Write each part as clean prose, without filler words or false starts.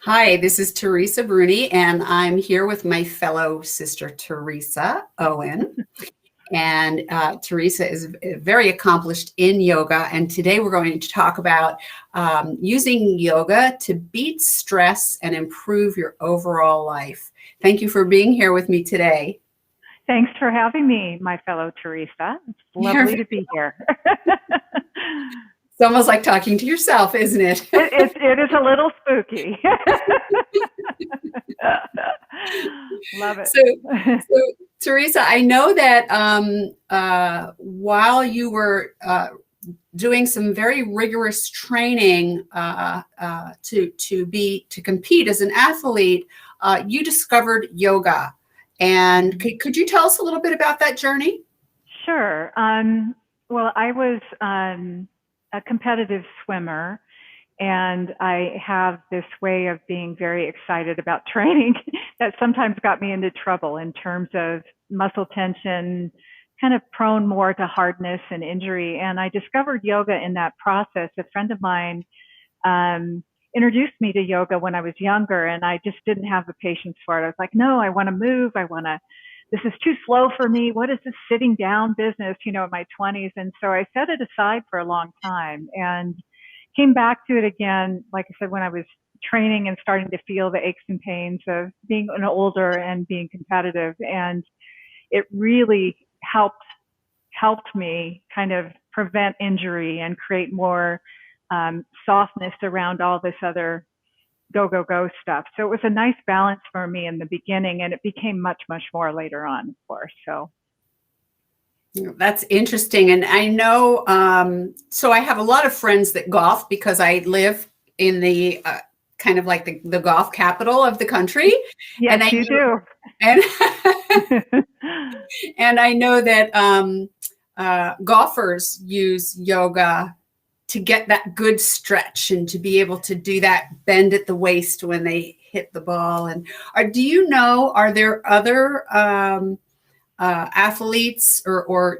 Hi, this is Teresa Bruni, and I'm here with my fellow sister, Teresa Owen. And Teresa is very accomplished in yoga. And today we're going to talk about using yoga to beat stress and improve your overall life. Thank you for being here with me today. Thanks for having me, my fellow Teresa. It's lovely to be here. It's almost like talking to yourself, isn't it? It is a little spooky. Love it. So, Teresa, I know that while you were doing some very rigorous training to compete as an athlete, you discovered yoga. And could you tell us a little bit about that journey? Sure. Well, I was a competitive swimmer, and I have this way of being very excited about training that sometimes got me into trouble in terms of muscle tension, kind of prone more to hardness and injury. And I discovered yoga in that process. A friend of mine introduced me to yoga when I was younger, and I just didn't have the patience for it. I was like, no, I want to move. This is too slow for me. What is this sitting down business, in my 20s? And so I set it aside for a long time and came back to it again, like I said, when I was training and starting to feel the aches and pains of being an older and being competitive. And it really helped me kind of prevent injury and create more softness around all this other go stuff. So it was a nice balance for me in the beginning, and it became much, much more later on, of course. So that's interesting. And I know, so I have a lot of friends that golf because I live in the kind of like the golf capital of the country. Yes, and you do. And, and I know that golfers use yoga to get that good stretch and to be able to do that bend at the waist when they hit the ball. And are there other athletes or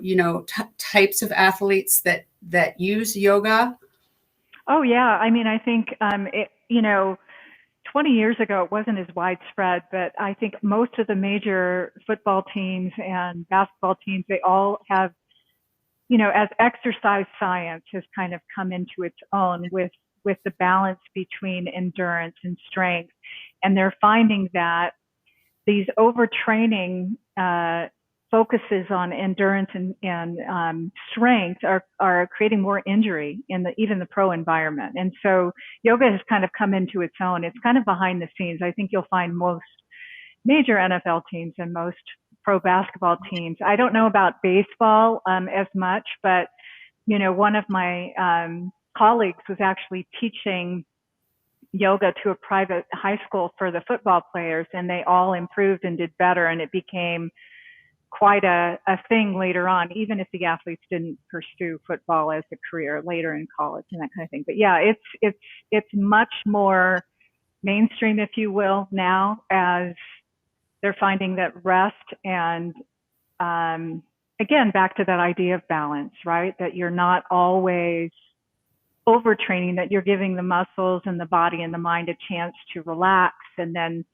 types of athletes that use yoga? Oh yeah, I mean, I think 20 years ago it wasn't as widespread, but I think most of the major football teams and basketball teams, they all have, as exercise science has kind of come into its own with the balance between endurance and strength. And they're finding that these overtraining focuses on endurance and strength are creating more injury in even the pro environment. And so yoga has kind of come into its own. It's kind of behind the scenes. I think you'll find most major NFL teams and most pro basketball teams. I don't know about baseball as much, but one of my colleagues was actually teaching yoga to a private high school for the football players, and they all improved and did better, and it became quite a thing later on, even if the athletes didn't pursue football as a career later in college and that kind of thing. But yeah, it's much more mainstream, if you will, now, as they're finding that rest and again, back to that idea of balance, right? That you're not always overtraining, that you're giving the muscles and the body and the mind a chance to relax and then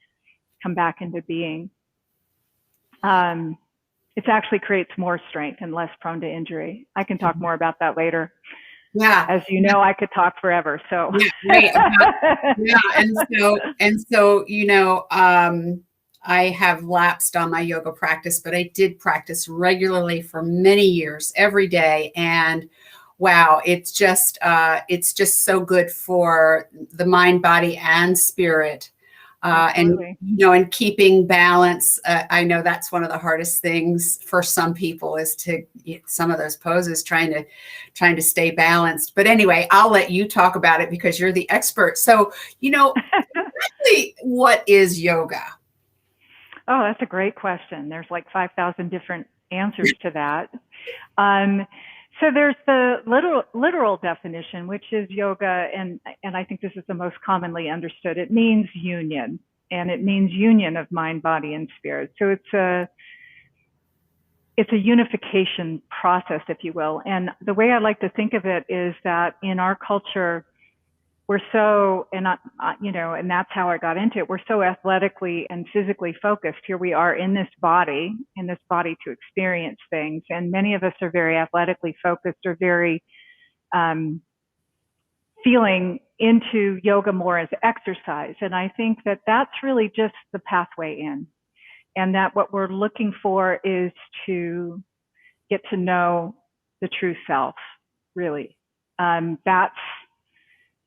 come back into being. It actually creates more strength and less prone to injury. I can talk more about that later. Yeah. As you know, I could talk forever. So yeah, right. And so, I have lapsed on my yoga practice, but I did practice regularly for many years, every day. And wow, it's just so good for the mind, body, and spirit. And keeping balance. I know that's one of the hardest things for some people is to some of those poses, trying to stay balanced. But anyway, I'll let you talk about it because you're the expert. So, exactly what is yoga? Oh, that's a great question. There's like 5,000 different answers to that. So there's the literal definition, which is yoga, and I think this is the most commonly understood. It means union, and it means union of mind, body, and spirit. So it's a unification process, if you will. And the way I like to think of it is that in our culture, we're so, and and that's how I got into it. We're so athletically and physically focused. Here we are in this body to experience things. And many of us are very athletically focused, or very feeling into yoga more as exercise. And I think that that's really just the pathway in. And that what we're looking for is to get to know the true self, really. That's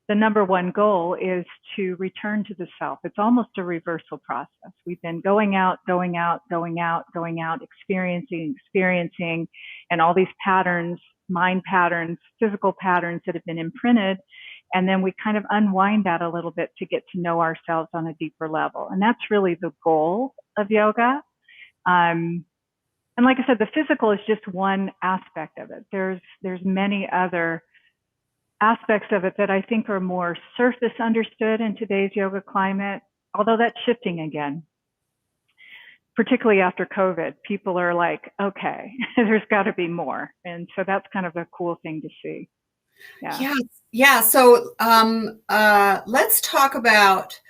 the number one goal, is to return to the self. It's almost a reversal process. We've been going out, experiencing, and all these patterns, mind patterns, physical patterns that have been imprinted. And then we kind of unwind that a little bit to get to know ourselves on a deeper level. And that's really the goal of yoga. And like I said, the physical is just one aspect of it. There's many other aspects of it that I think are more surface understood in today's yoga climate, although that's shifting again. Particularly after COVID, people are like, okay, there's got to be more. And so that's kind of a cool thing to see. Yeah. Yeah. So let's talk about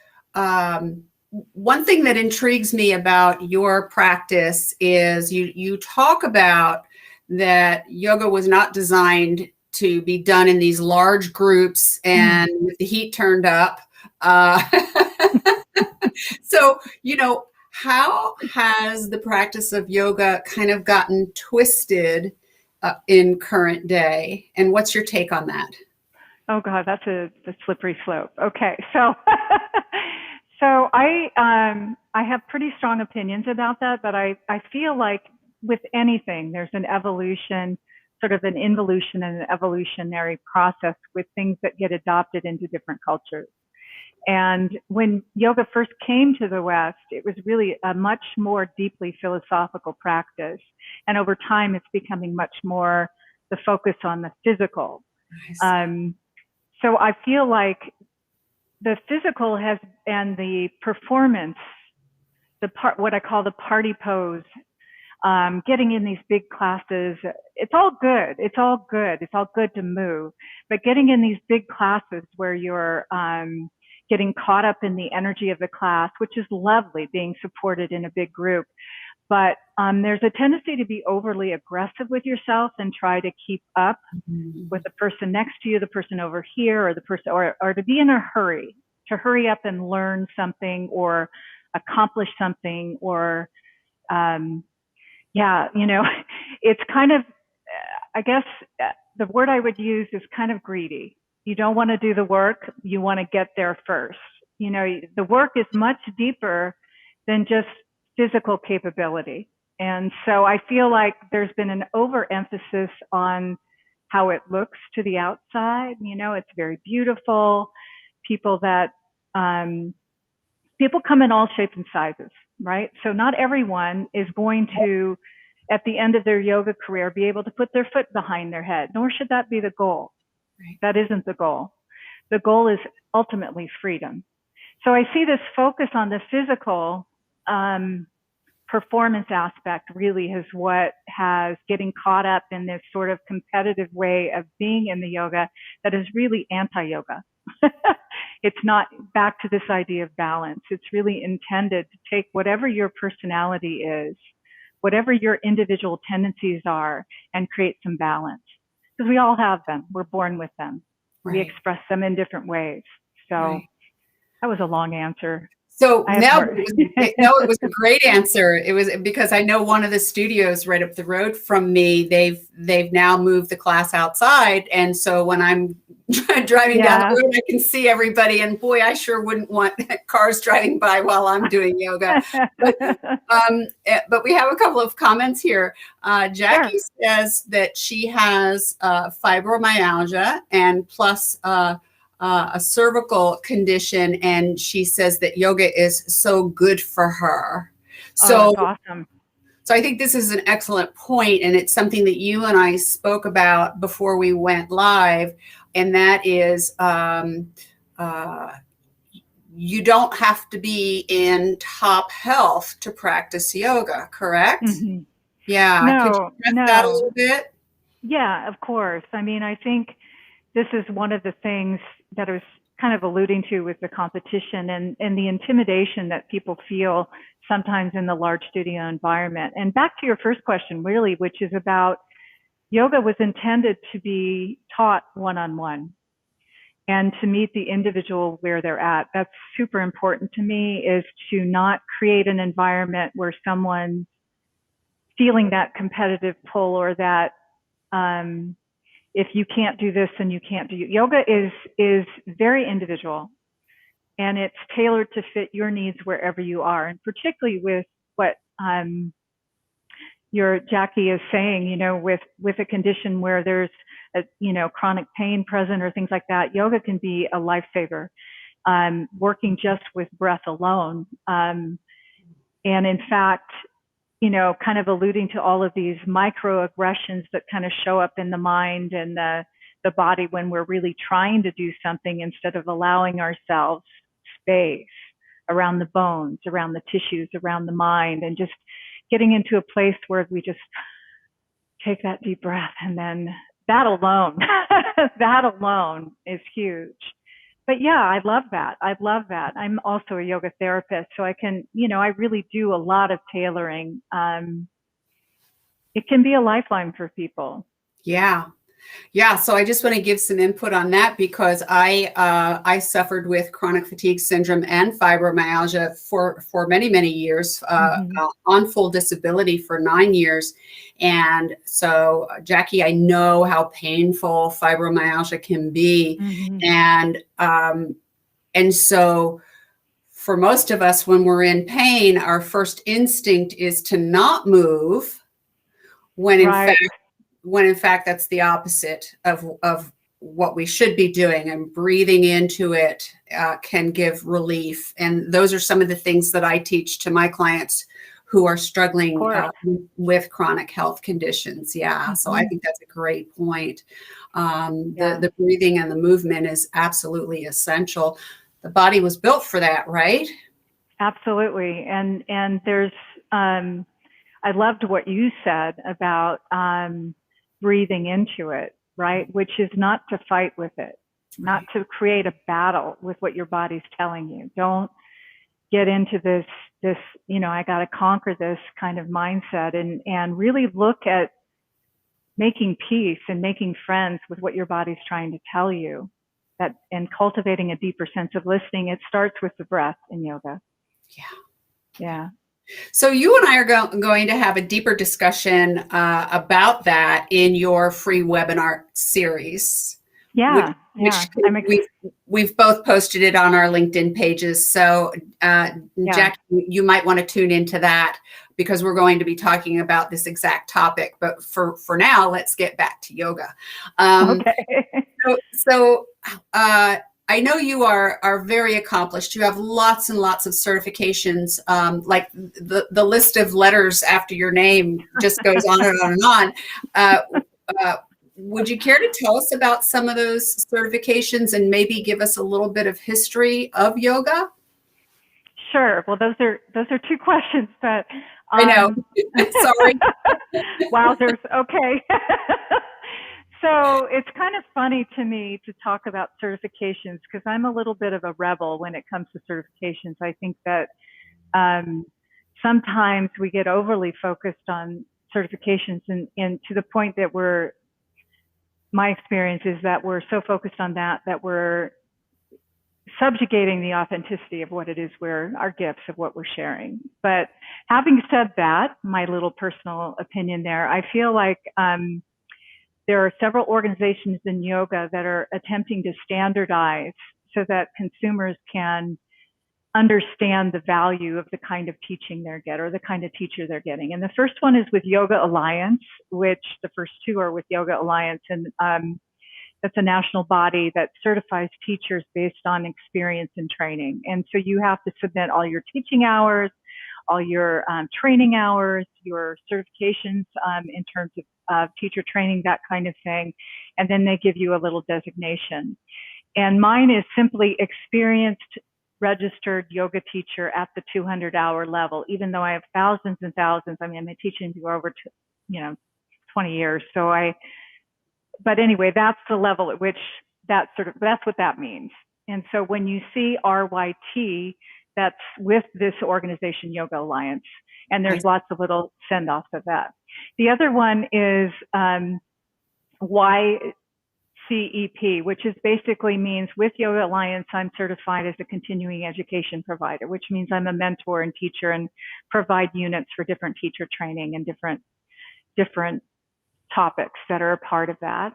one thing that intrigues me about your practice is you talk about that yoga was not designed to be done in these large groups and with the heat turned up. So, how has the practice of yoga kind of gotten twisted in current day? And what's your take on that? Oh God, that's a slippery slope. Okay. So, so I have pretty strong opinions about that, but I feel like with anything, there's an evolution, sort of an involution and an evolutionary process with things that get adopted into different cultures. And when yoga first came to the West, it was really a much more deeply philosophical practice. And over time, it's becoming much more the focus on the physical. Nice. So I feel like the physical and the performance, what I call the party pose, getting in these big classes, it's all good. It's all good to move. But getting in these big classes where you're getting caught up in the energy of the class, which is lovely, being supported in a big group. But there's a tendency to be overly aggressive with yourself and try to keep up with the person next to you, the person over here, or the person, or to be in a hurry, to hurry up and learn something or accomplish something, or it's kind of, I guess the word I would use is kind of greedy. You don't want to do the work. You want to get there first. The work is much deeper than just physical capability. And so I feel like there's been an overemphasis on how it looks to the outside. It's very beautiful. People come in all shapes and sizes, right? So not everyone is going to, at the end of their yoga career, be able to put their foot behind their head, nor should that be the goal. Right. That isn't the goal. The goal is ultimately freedom. So I see this focus on the physical performance aspect really is what has getting caught up in this sort of competitive way of being in the yoga that is really anti-yoga. It's not back to this idea of balance. It's really intended to take whatever your personality is, whatever your individual tendencies are, and create some balance. Because we all have them. We're born with them. Right. We express them in different ways. So right. That was a long answer. So it was a great answer. It was because I know one of the studios right up the road from me, they've now moved the class outside. And so when I'm driving down the road, I can see everybody. And boy, I sure wouldn't want cars driving by while I'm doing yoga. But we have a couple of comments here. Jackie says that she has fibromyalgia and plus a cervical condition, and she says that yoga is so good for her. So that's awesome. So I think this is an excellent point, and it's something that you and I spoke about before we went live, and that is you don't have to be in top health to practice yoga, correct? Mm-hmm. Yeah. No, could you stress that a little bit? Yeah, of course. I mean, I think this is one of the things that was kind of alluding to with the competition and the intimidation that people feel sometimes in the large studio environment. And back to your first question, really, which is about yoga was intended to be taught one-on-one and to meet the individual where they're at. That's super important to me, is to not create an environment where someone's feeling that competitive pull or that if you can't do this, then you can't do. Yoga is very individual, and it's tailored to fit your needs wherever you are. And particularly with what your Jackie is saying, you know, with a condition where there's a, you know, chronic pain present or things like that, yoga can be a lifesaver. Working just with breath alone, and in fact, you know, kind of alluding to all of these microaggressions that kind of show up in the mind and the body when we're really trying to do something instead of allowing ourselves space around the bones, around the tissues, around the mind, and just getting into a place where we just take that deep breath. And then that alone, that alone is huge. But yeah, I love that. I love that. I'm also a yoga therapist, so I can, you know, I really do a lot of tailoring. It can be a lifeline for people. Yeah. Yeah, so I just want to give some input on that because I suffered with chronic fatigue syndrome and fibromyalgia for many years, on full disability for 9 years, and so Jackie, I know how painful fibromyalgia can be, and so for most of us, when we're in pain, our first instinct is to not move, when in fact that's the opposite of what we should be doing, and breathing into it can give relief. And those are some of the things that I teach to my clients who are struggling with chronic health conditions. So I think that's a great point. The breathing and the movement is absolutely essential. The body was built for that, right? Absolutely. And there's I loved what you said about breathing into it, right? Which is not to fight with it, not to create a battle with what your body's telling you. Don't get into this, you know, I got to conquer this kind of mindset, and really look at making peace and making friends with what your body's trying to tell you, that, and cultivating a deeper sense of listening. It starts with the breath in yoga. Yeah. So you and I are going to have a deeper discussion about that in your free webinar series. We've both posted it on our LinkedIn pages. So Jack, you might want to tune into that because we're going to be talking about this exact topic. But for now, let's get back to yoga. Okay. So I know you are very accomplished. You have lots and lots of certifications. Like the list of letters after your name just goes on and on and on. Would you care to tell us about some of those certifications and maybe give us a little bit of history of yoga? Sure. Well, those are two questions, but I know. Sorry. Wowzers. Okay. So it's kind of funny to me to talk about certifications because I'm a little bit of a rebel when it comes to certifications. I think that sometimes we get overly focused on certifications and to the point that my experience is that we're so focused on that we're subjugating the authenticity of what it is our gifts of what we're sharing. But having said that, my little personal opinion there, I feel like there are several organizations in yoga that are attempting to standardize so that consumers can understand the value of the kind of teaching they get or the kind of teacher they're getting. And the first one is with Yoga Alliance, which the first two are with Yoga Alliance. And that's a national body that certifies teachers based on experience and training. And so you have to submit all your teaching hours, all your training hours, your certifications in terms of teacher training, that kind of thing. And then they give you a little designation. And mine is simply experienced registered yoga teacher at the 200-hour level, even though I have thousands and thousands. I mean, I've been teaching for over 20 years. But anyway, that's the level at which that's what that means. And so when you see RYT, that's with this organization, Yoga Alliance, and there's lots of little send-offs of that. The other one is YCEP, which is basically means with Yoga Alliance, I'm certified as a continuing education provider, which means I'm a mentor and teacher and provide units for different teacher training and different topics that are a part of that.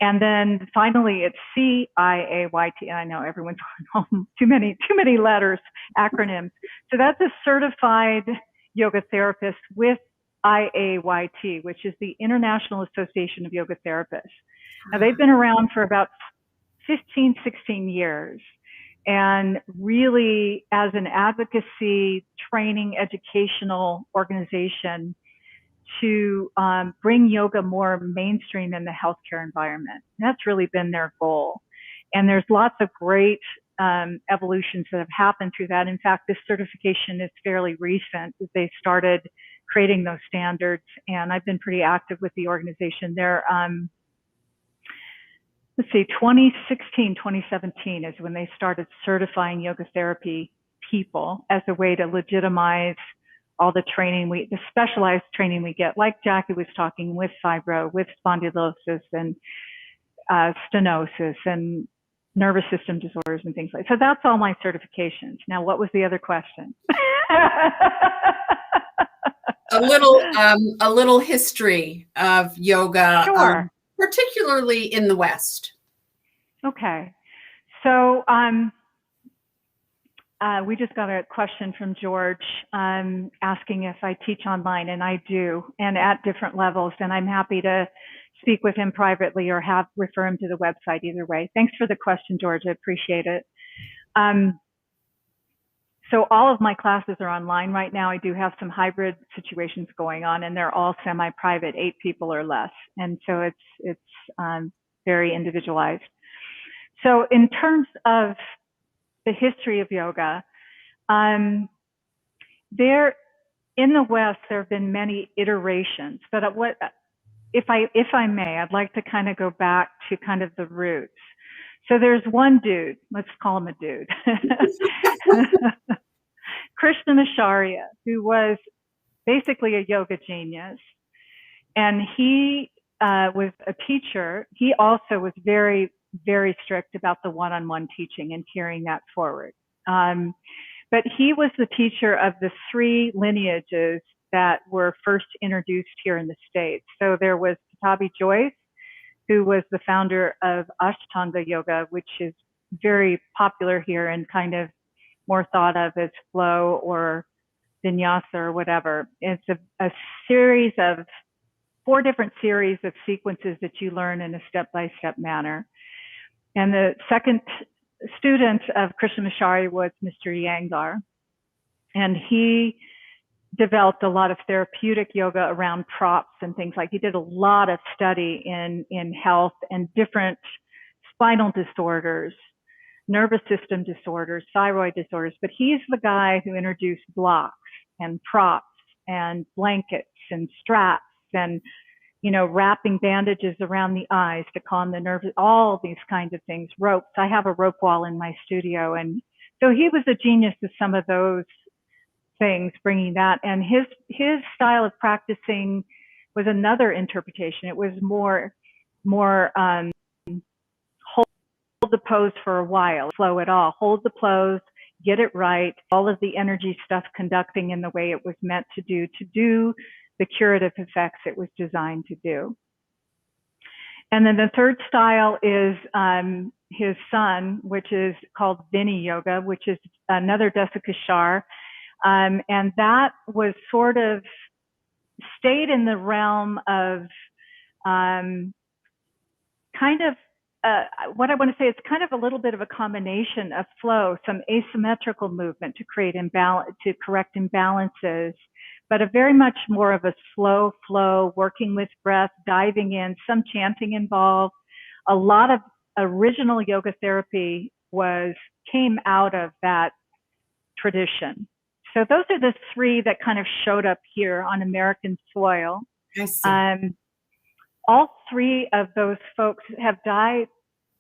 And then finally, it's C-IAYT. I know everyone's going home. Too many letters, acronyms. So that's a certified yoga therapist with IAYT, which is the International Association of Yoga Therapists. Now, they've been around for about 15, 16 years. And really, as an advocacy, training, educational organization, to bring yoga more mainstream in the healthcare environment. And that's really been their goal. And there's lots of great evolutions that have happened through that. In fact, this certification is fairly recent. They started creating those standards, and I've been pretty active with the organization. They're, 2016, 2017 is when they started certifying yoga therapy people as a way to legitimize all the training, the specialized training we get, like Jackie was talking, with fibro, with spondylosis and stenosis and nervous system disorders and things like that. So that's all my certifications. Now, what was the other question? A little history of yoga, sure. Particularly in the West. Okay. So, we just got a question from George asking if I teach online, and I do, and at different levels, and I'm happy to speak with him privately or refer him to the website either way. Thanks for the question, George. I appreciate it. So all of my classes are online right now. I do have some hybrid situations going on, and they're all semi-private, 8 people or less, and so it's very individualized. So in terms of the history of yoga, in the West, there have been many iterations, but if I may, I'd like to kind of go back to kind of the roots. So there's one dude, let's call him a dude, Krishnamacharya, who was basically a yoga genius, and he was a teacher. He also was very, very strict about the one-on-one teaching and carrying that forward. But he was the teacher of the 3 lineages that were first introduced here in the States. So there was Pattabhi Jois, who was the founder of Ashtanga Yoga, which is very popular here and kind of more thought of as flow or vinyasa or whatever. It's a series of 4 different series of sequences that you learn in a step-by-step manner. And the second student of Krishnamacharya was Mr. Iyengar, and he developed a lot of therapeutic yoga around props and things like. He did a lot of study in health and different spinal disorders, nervous system disorders, thyroid disorders, but he's the guy who introduced blocks and props and blankets and straps and, you know, wrapping bandages around the eyes to calm the nerves, all these kinds of things, ropes. I have a rope wall in my studio. And so he was a genius to some of those things, bringing that. And his style of practicing was another interpretation. It was more hold the pose for a while, flow it all, hold the pose, get it right, all of the energy stuff conducting in the way it was meant to do the curative effects it was designed to do. And then the third style is his son, which is called Vini Yoga, which is another Desikachar. And that was sort of stayed in the realm of what I want to say, it's kind of a little bit of a combination of flow, some asymmetrical movement to create imbalance, to correct imbalances, but a very much more of a slow flow, working with breath, diving in, some chanting involved. A lot of original yoga therapy came out of that tradition. So those are the 3 that kind of showed up here on American soil. I see. All 3 of those folks have died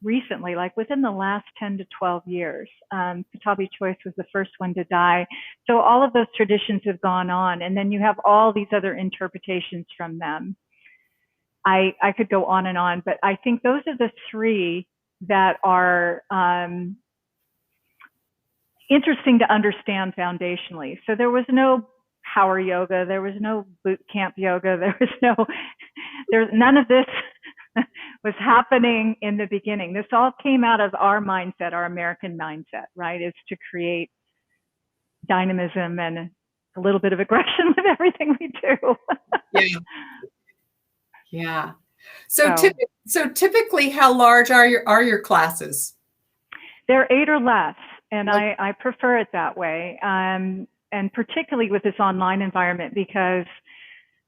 recently, like within the last 10 to 12 years. Patabi Choice was the first one to die. So all of those traditions have gone on, and then you have all these other interpretations from them. I could go on, but I think those are the three that are interesting to understand foundationally. So there was no power yoga, there was no boot camp yoga, there's none of this was happening in the beginning. This all came out of our mindset, our American mindset, right? Is to create dynamism and a little bit of aggression with everything we do. Yeah. Yeah. So typically, how large are your classes? They're 8 or less, and okay. I prefer it that way. And particularly with this online environment, because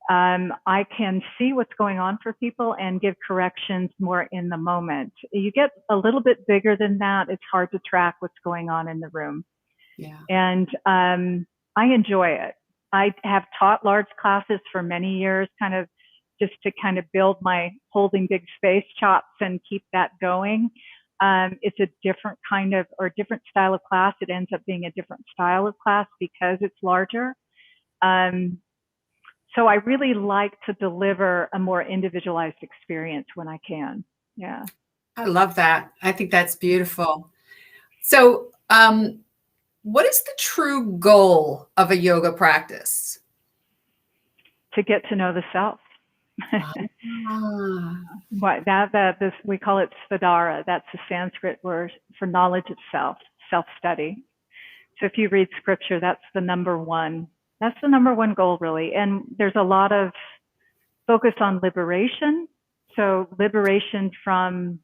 I can see what's going on for people and give corrections more in the moment. You get a little bit bigger than that, it's hard to track what's going on in the room. Yeah. And I enjoy it. I have taught large classes for many years, kind of just to kind of build my holding big space chops and keep that going. It's a different kind of, or different style of class. It ends up being a different style of class because it's larger. So I really like to deliver a more individualized experience when I can. Yeah. I love that. I think that's beautiful. So, what is the true goal of a yoga practice? To get to know the self. We call it Svadhara. That's the Sanskrit word for knowledge of self, self-study. So if you read scripture, that's the number one goal, really. And there's a lot of focus on liberation. So liberation from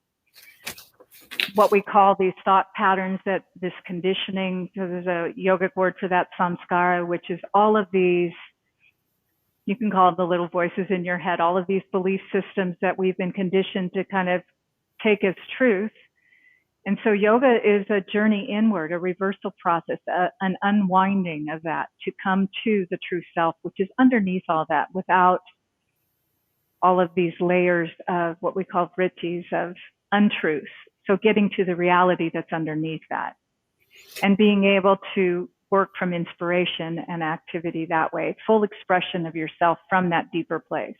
what we call these thought patterns, that this conditioning. So there's a yogic word for that, samskara, which is all of these, you can call them the little voices in your head, all of these belief systems that we've been conditioned to kind of take as truth. And so yoga is a journey inward, a reversal process, an unwinding of that to come to the true self, which is underneath all that, without all of these layers of what we call vrittis, of untruths. So getting to the reality that's underneath that and being able to work from inspiration and activity that way, full expression of yourself from that deeper place.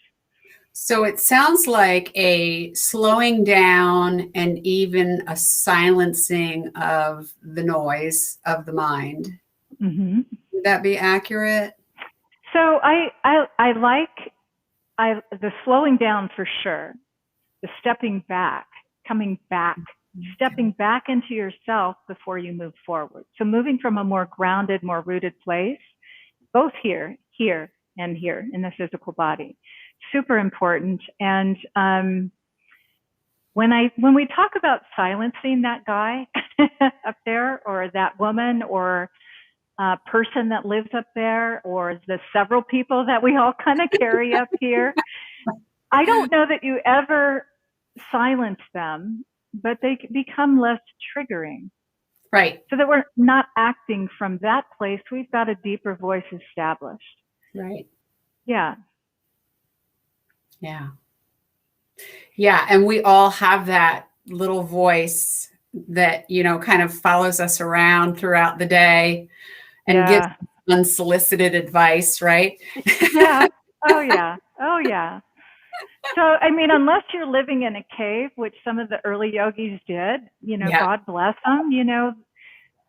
So it sounds like a slowing down and even a silencing of the noise of the mind. Mm-hmm. Would that be accurate? So I like the slowing down for sure, the stepping back, coming back, stepping back into yourself before you move forward. So moving from a more grounded, more rooted place, both here, and here in the physical body. Super important. And when we talk about silencing that guy up there, or that woman, or person that lives up there, or the several people that we all kind of carry up here, I don't know that you ever silence them, but they become less triggering. Right. So that we're not acting from that place. We've got a deeper voice established. Right. Yeah. Yeah. Yeah. And we all have that little voice that, kind of follows us around throughout the day and gives unsolicited advice, right? Yeah. Oh, yeah. Oh, yeah. So, I mean, unless you're living in a cave, which some of the early yogis did, God bless them,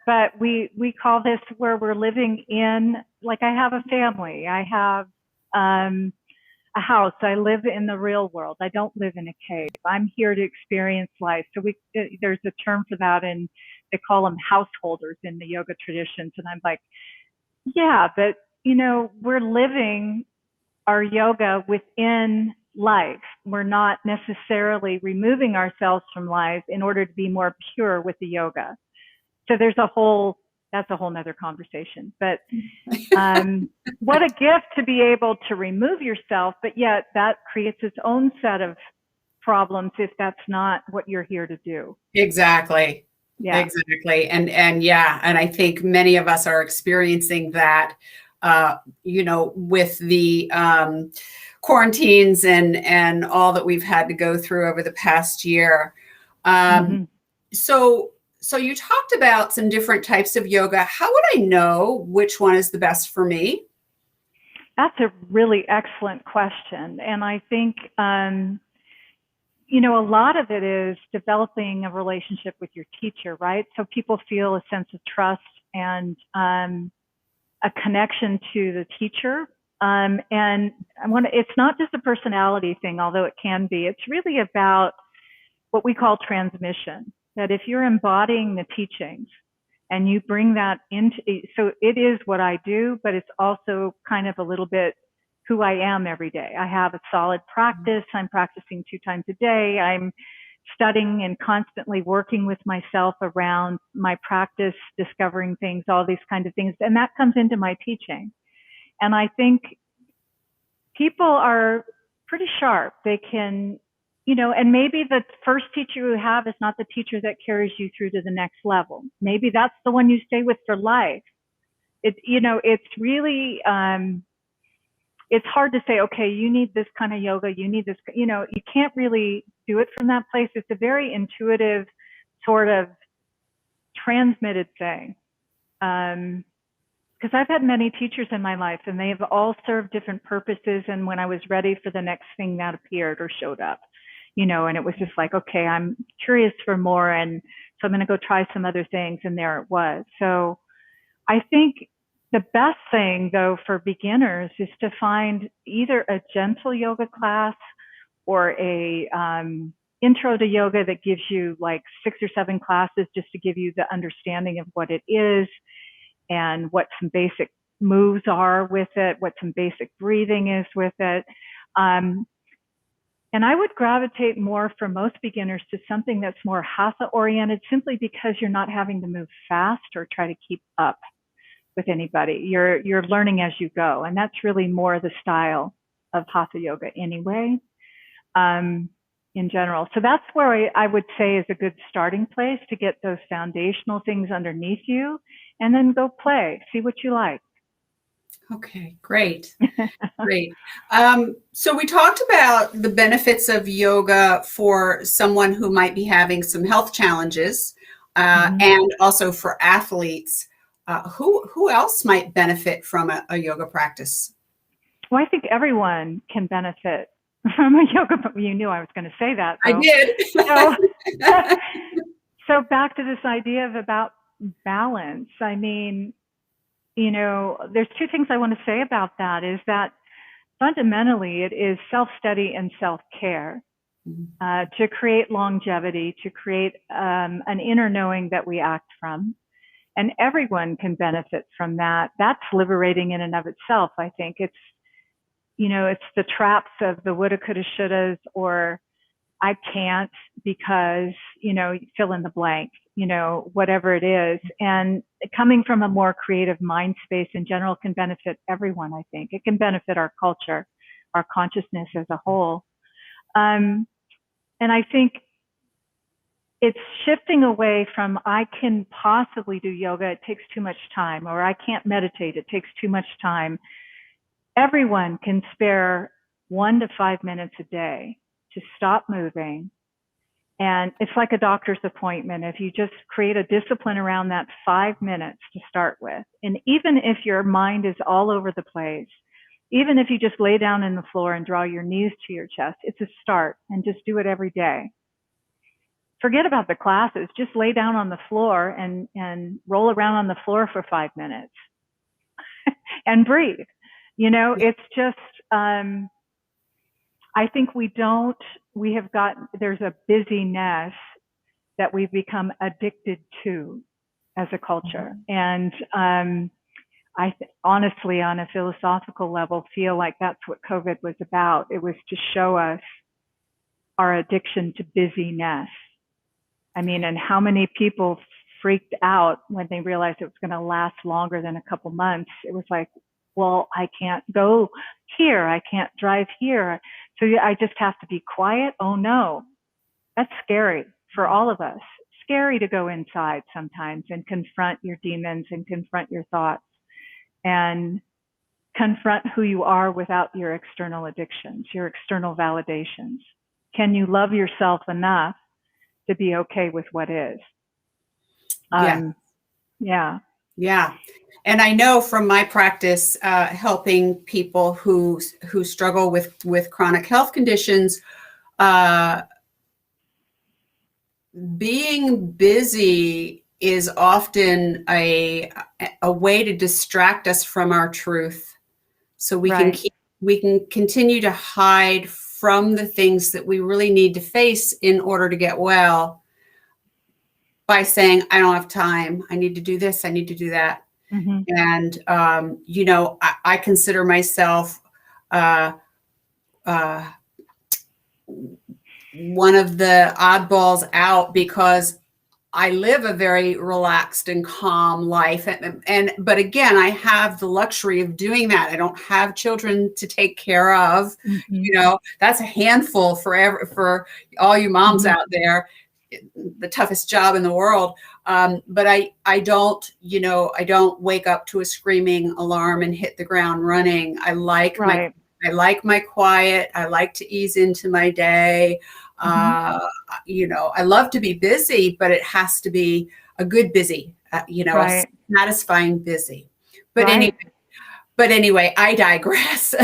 but we call this where we're living in, like, I have a family, I have a house, I live in the real world. I don't live in a cave. I'm here to experience life. So there's a term for that, and they call them householders in the yoga traditions. And I'm like, yeah, but we're living our yoga within life. We're not necessarily removing ourselves from life in order to be more pure with the yoga. So that's a whole nother conversation. But what a gift to be able to remove yourself, but yet that creates its own set of problems if that's not what you're here to do. Exactly. Yeah. Exactly. And I think many of us are experiencing that, with the quarantines and all that we've had to go through over the past year. Um, Mm-hmm. so you talked about some different types of yoga. How would I know which one is the best for me? That's a really excellent question. And I think, a lot of it is developing a relationship with your teacher, right? So people feel a sense of trust and a connection to the teacher. And it's not just a personality thing, although it can be. It's really about what we call transmission. That if you're embodying the teachings and you bring that into, so it is what I do, but it's also kind of a little bit who I am every day. I have a solid practice. I'm practicing 2 times a day. I'm studying and constantly working with myself around my practice, discovering things, all these kinds of things. And that comes into my teaching. And I think people are pretty sharp. They can, and maybe the first teacher you have is not the teacher that carries you through to the next level. Maybe that's the one you stay with for life. It's really, it's hard to say, okay, you need this kind of yoga, you need this, you can't really do it from that place. It's a very intuitive sort of transmitted thing. Because I've had many teachers in my life and they have all served different purposes. And when I was ready for the next thing, that appeared or showed up, and it was just like, okay, I'm curious for more. And so I'm going to go try some other things. And there it was. So I think the best thing, though, for beginners is to find either a gentle yoga class or a intro to yoga that gives you like 6 or 7 classes just to give you the understanding of what it is and what some basic moves are with it, what some basic breathing is with it. And I would gravitate more for most beginners to something that's more hatha oriented, simply because you're not having to move fast or try to keep up with anybody. You're learning as you go. And that's really more the style of hatha yoga anyway, in general. So that's where I would say is a good starting place to get those foundational things underneath you, and then go play, see what you like. Okay, great. Great. So we talked about the benefits of yoga for someone who might be having some health challenges, and also for athletes. Who else might benefit from a yoga practice? Well, I think everyone can benefit from a yoga. You knew I was going to say that. I did. So back to this idea of about balance. I mean, there's 2 things I want to say about that. Is that fundamentally it is self-study and self-care to create longevity, to create an inner knowing that we act from. And everyone can benefit from that. That's liberating in and of itself. I think it's the traps of the woulda, coulda, shouldas, or I can't because, fill in the blank, whatever it is. And coming from a more creative mind space in general can benefit everyone, I think. It can benefit our culture, our consciousness as a whole. And I think it's shifting away from I can possibly do yoga, it takes too much time, or I can't meditate, it takes too much time. Everyone can spare 1 to 5 minutes a day to stop moving. And it's like a doctor's appointment. If you just create a discipline around that 5 minutes to start with, and even if your mind is all over the place, even if you just lay down in the floor and draw your knees to your chest, it's a start, and just do it every day. Forget about the classes. Just lay down on the floor and roll around on the floor for 5 minutes and breathe. It's just, I think there's a busyness that we've become addicted to as a culture. And honestly, on a philosophical level, feel like that's what COVID was about. It was to show us our addiction to busyness. I mean, and how many people freaked out when they realized it was going to last longer than a couple months. It was like, well, I can't go here. I can't drive here. So I just have to be quiet. Oh no, that's scary for all of us. Scary to go inside sometimes and confront your demons and confront your thoughts and confront who you are without your external addictions, your external validations. Can you love yourself enough to be okay with what is. Yeah. Yeah. Yeah. And I know from my practice, helping people who struggle with chronic health conditions, being busy is often a way to distract us from our truth, so we can continue to hide from the things that we really need to face in order to get well, by saying, I don't have time, I need to do this, I need to do that. Mm-hmm. And I consider myself one of the oddballs out, because I live a very relaxed and calm life. But again, I have the luxury of doing that. I don't have children to take care of. Mm-hmm. That's a handful for all you moms Mm-hmm. out there, the toughest job in the world. But I don't wake up to a screaming alarm and hit the ground running. I like my quiet. I like to ease into my day. Mm-hmm. I love to be busy, but it has to be a good busy, a satisfying busy. But anyway, I digress.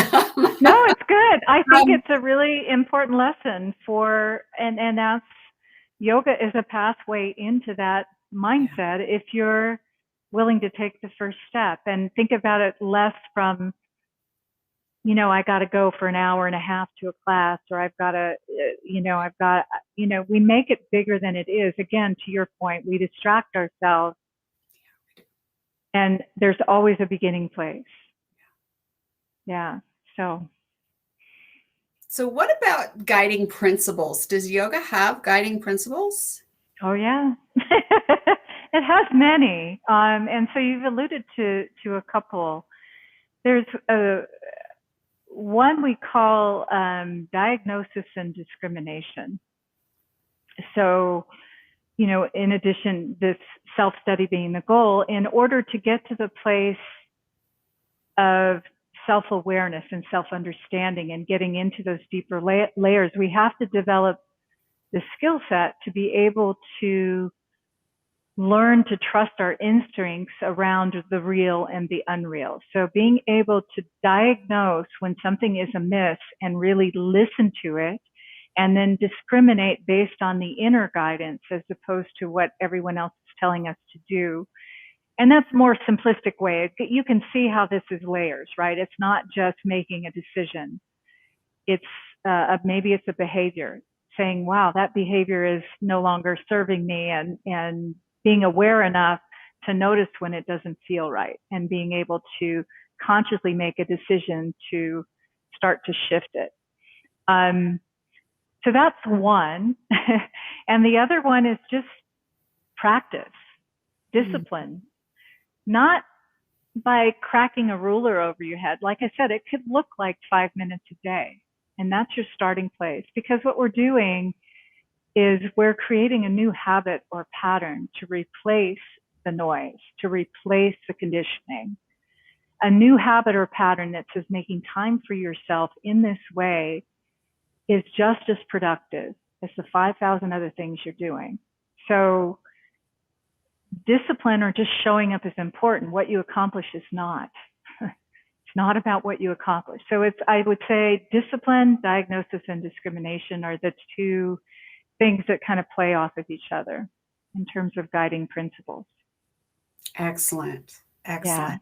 No, it's good. I think it's a really important lesson and that's, yoga is a pathway into that mindset if you're willing to take the first step and think about it less from, I got to go for an hour and a half to a class, or I've got to, we make it bigger than it is. Again, to your point, we distract ourselves, and there's always a beginning place. Yeah. So what about guiding principles? Does yoga have guiding principles? Oh, yeah. It has many. And so you've alluded to a couple. There's one we call diagnosis and discrimination. So, in addition, this self-study being the goal, in order to get to the place of self-awareness and self-understanding and getting into those deeper layers, we have to develop the skill set to be able to learn to trust our instincts around the real and the unreal. So being able to diagnose when something is amiss and really listen to it, and then discriminate based on the inner guidance as opposed to what everyone else is telling us to do. And that's a more simplistic way. You can see how this is layers, right? It's not just making a decision. It's maybe it's a behavior, saying, wow, that behavior is no longer serving me, and being aware enough to notice when it doesn't feel right, and being able to consciously make a decision to start to shift it. So that's one. And the other one is just practice, discipline, not by cracking a ruler over your head. Like I said, it could look like 5 minutes a day, and that's your starting place, because what we're doing is we're creating a new habit or pattern to replace the noise, to replace the conditioning. A new habit or pattern that says making time for yourself in this way is just as productive as the 5,000 other things you're doing. So discipline or just showing up is important. What you accomplish is not. It's not about what you accomplish. So I would say discipline, diagnosis, and discrimination are the two things that kind of play off of each other in terms of guiding principles. Excellent. Yeah.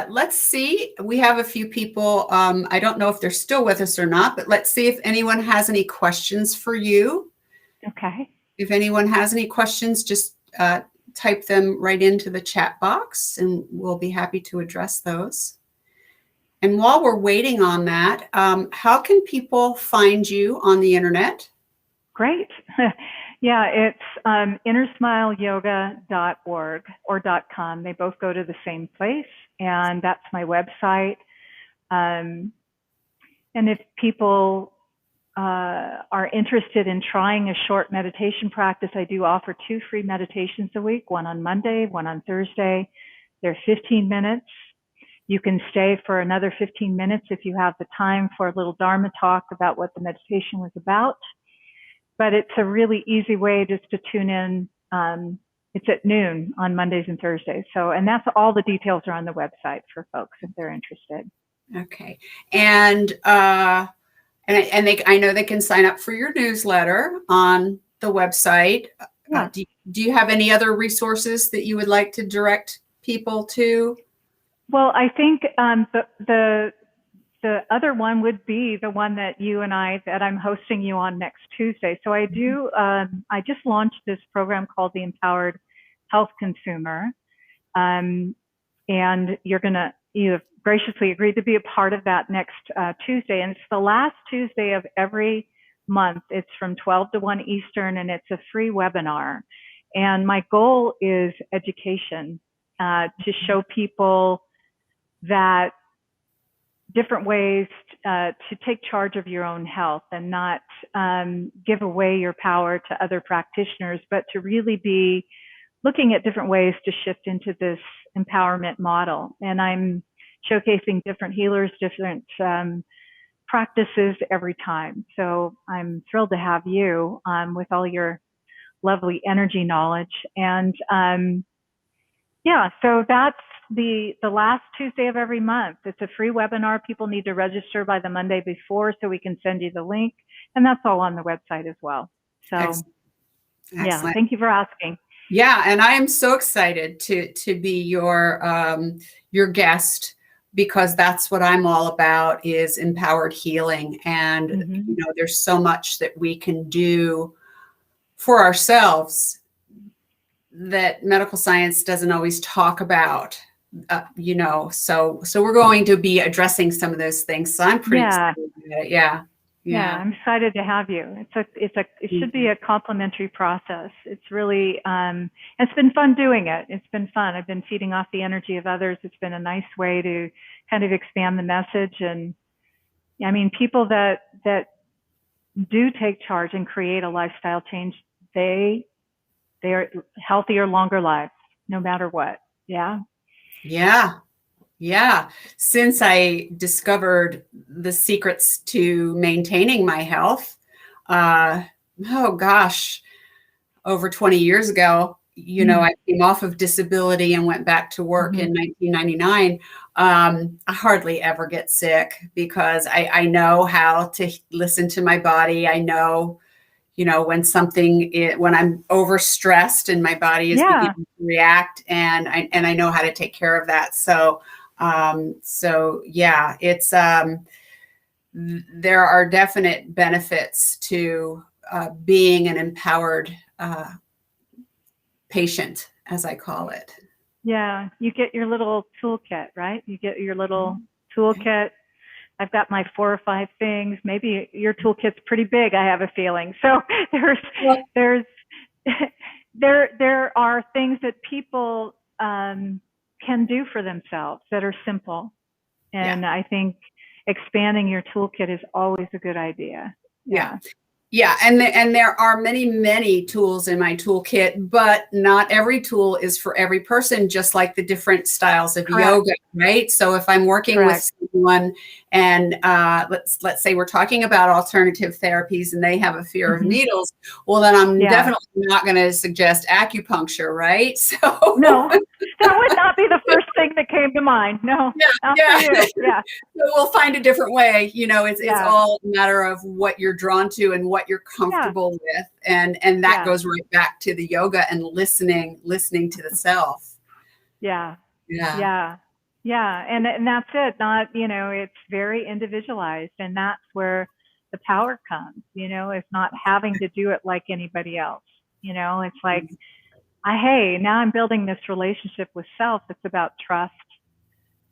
Let's see. We have a few people. I don't know if they're still with us or not, but let's see if anyone has any questions for you. Okay. If anyone has any questions, just type them right into the chat box, and we'll be happy to address those. And while we're waiting on that, how can people find you on the internet? Great. Yeah, it's innersmileyoga.org or .com. They both go to the same place, and that's my website. And if people are interested in trying a short meditation practice, I do offer 2 free meditations a week, one on Monday, one on Thursday. They're 15 minutes. You can stay for another 15 minutes if you have the time for a little Dharma talk about what the meditation was about. but it's a really easy way just to tune in. It's at noon on Mondays and Thursdays. So, and that's all the details are on the website for folks if they're interested. Okay. And I know they can sign up for your newsletter on the website. Yeah. Do you have any other resources that you would like to direct people to? Well, I think the other one would be the one that I'm hosting you on next Tuesday. So I just launched this program called the Empowered Health Consumer. And you have graciously agreed to be a part of that next Tuesday. And it's the last Tuesday of every month. It's from 12 to 1 Eastern, and it's a free webinar. And my goal is education, to show people that different ways to take charge of your own health and not give away your power to other practitioners, but to really be looking at different ways to shift into this empowerment model. And I'm showcasing different healers, different practices every time. So I'm thrilled to have you with all your lovely energy knowledge. And so that's the last Tuesday of every month. It's a free webinar. People need to register by the Monday before so we can send you the link. And that's all on the website as well. So Excellent. Yeah, thank you for asking. Yeah, and I am so excited to be your guest, because that's what I'm all about, is empowered healing. And there's so much that we can do for ourselves that medical science doesn't always talk about. So we're going to be addressing some of those things. So I'm pretty excited about it. Yeah, I'm excited to have you. It should be a complimentary process. It's really, it's been fun doing it. It's been fun. I've been feeding off the energy of others. It's been a nice way to kind of expand the message. And I mean, people that do take charge and create a lifestyle change, they are healthier, longer lives, no matter what. Yeah. Yeah. Since I discovered the secrets to maintaining my health, over 20 years ago, I came off of disability and went back to work in 1999. I hardly ever get sick because I know how to listen to my body. I know, when when I'm overstressed and my body is beginning to react, and I know how to take care of that. So it's, there are definite benefits to being an empowered patient, as I call it. Yeah, you get your little toolkit, right? You get your little toolkit. I've got my 4 or 5 things. Maybe your toolkit's pretty big, I have a feeling. So there are things that people can do for themselves that are simple. And I think expanding your toolkit is always a good idea. Yeah. And there are many, many tools in my toolkit, but not every tool is for every person, just like the different styles of yoga, right? So if I'm working with someone and let's say we're talking about alternative therapies and they have a fear of needles, well, then I'm definitely not going to suggest acupuncture, right? So no, that would not be the first thing that came to mind. No, not for you. Yeah. So we'll find a different way. It's all a matter of what you're drawn to and what you're comfortable with. And that goes right back to the yoga and listening to the self. Yeah. And that's it. Not, it's very individualized, and that's where the power comes, it's not having to do it like anybody else. It's like, now I'm building this relationship with self. It's about trust,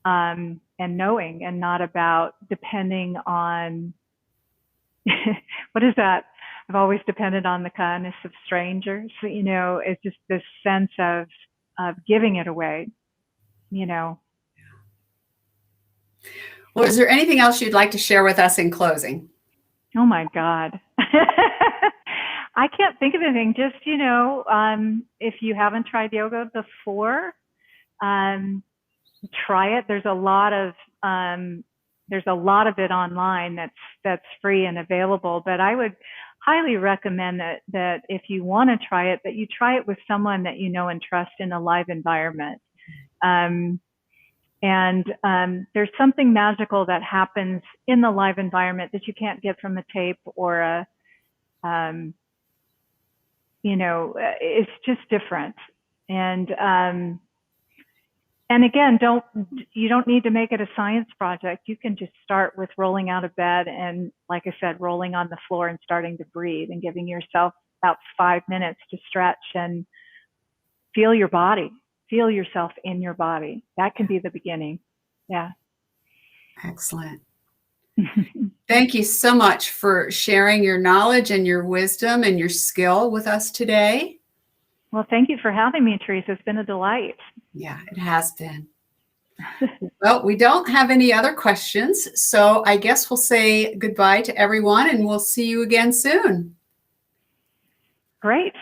and knowing, and not about depending on, what is that? I've always depended on the kindness of strangers. It's just this sense of giving it away, Well, is there anything else you'd like to share with us in closing? Oh my God. I can't think of anything. Just, if you haven't tried yoga before, try it. There's a lot of it online that's free and available, but I would highly recommend that if you want to try it, that you try it with someone that you know and trust in a live environment. There's something magical that happens in the live environment that you can't get from a tape or a, it's just different. And again, you don't need to make it a science project. You can just start with rolling out of bed and, like I said, rolling on the floor and starting to breathe and giving yourself about 5 minutes to stretch and feel your body, feel yourself in your body. That can be the beginning. Yeah. Excellent. Thank you so much for sharing your knowledge and your wisdom and your skill with us today. Well, thank you for having me, Teresa. It's been a delight. Yeah, it has been. Well, we don't have any other questions, so I guess we'll say goodbye to everyone and we'll see you again soon. Great.